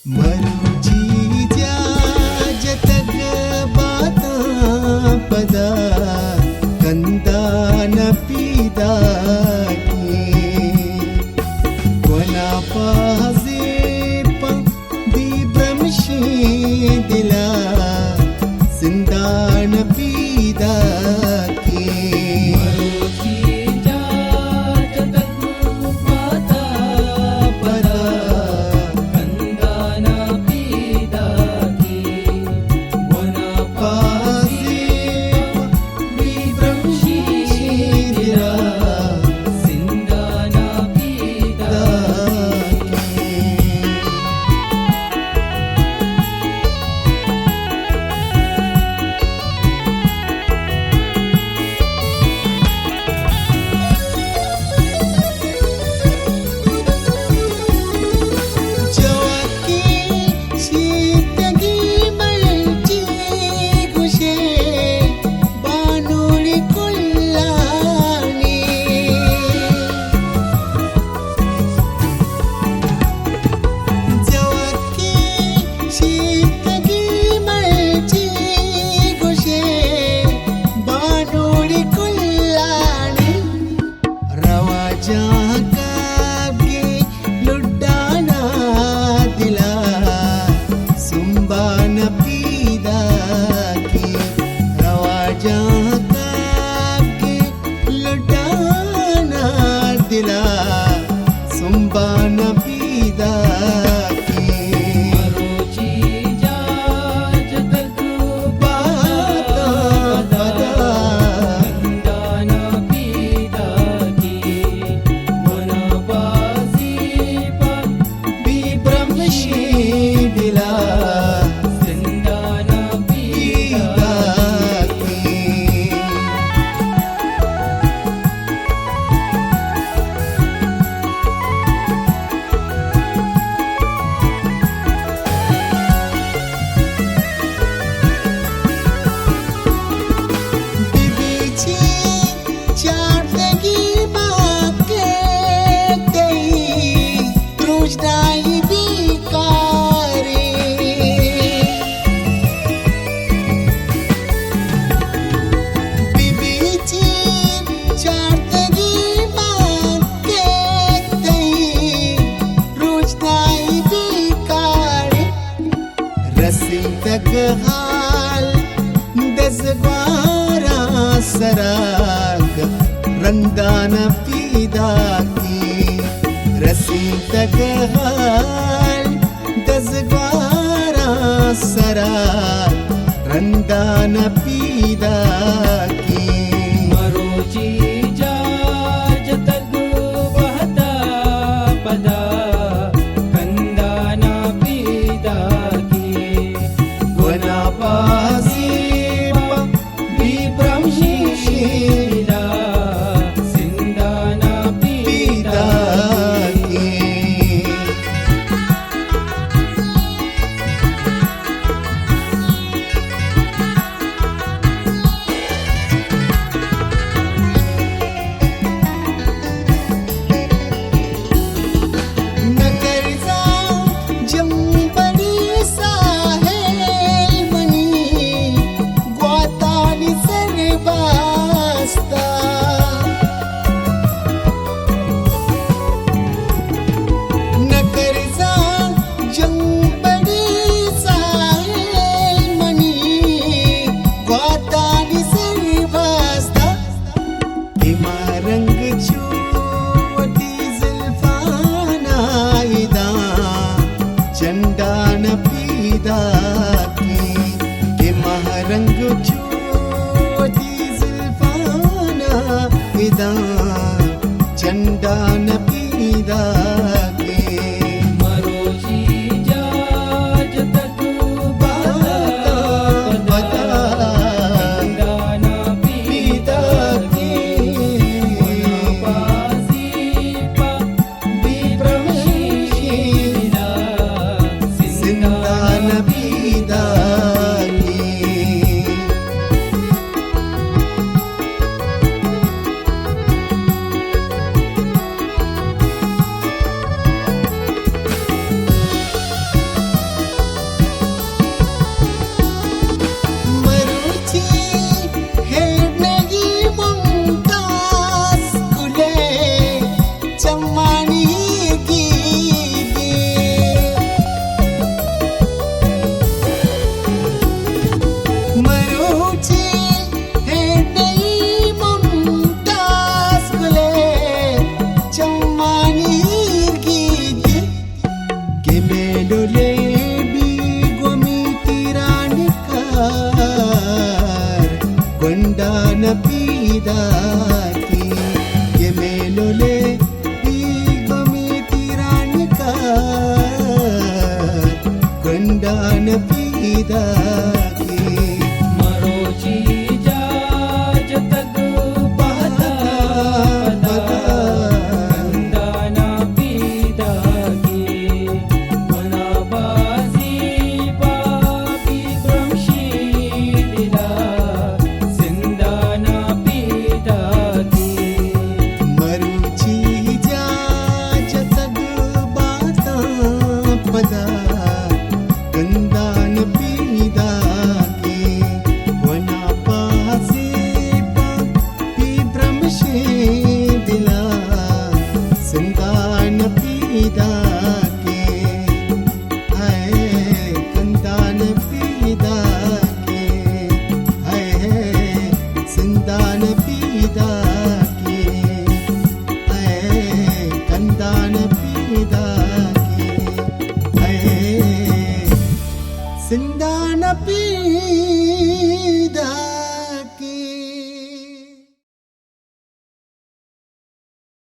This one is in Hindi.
मरुची ज्या जतग बाता पदा कंदान पीदा वना पाजे दी ब्रह्मशी दिला सिंदान पीदा हाल दज़वारा सराग रंदान पीदा की रसी तक हाल दज़वारा सराग रंदान पीदा की मरोची जा जतग बहता पदा कंदाना पीदा पीदा की ये मेलोले गमी तिरान का गंडान पीदा की मरोची जाज तग बहता पदा कंदाना पीदा की वनाबाजी बापी ब्रह्मशी दिला सिंदाना पीदा की मरुची जा जतग बाता पदा कंदान पीदा की वना पासे पी ब्रह्मशे दिला संदान पीदा के है कंदान पीदा के है संदान पीदा के है कंदान पीदा के है संदान पीदा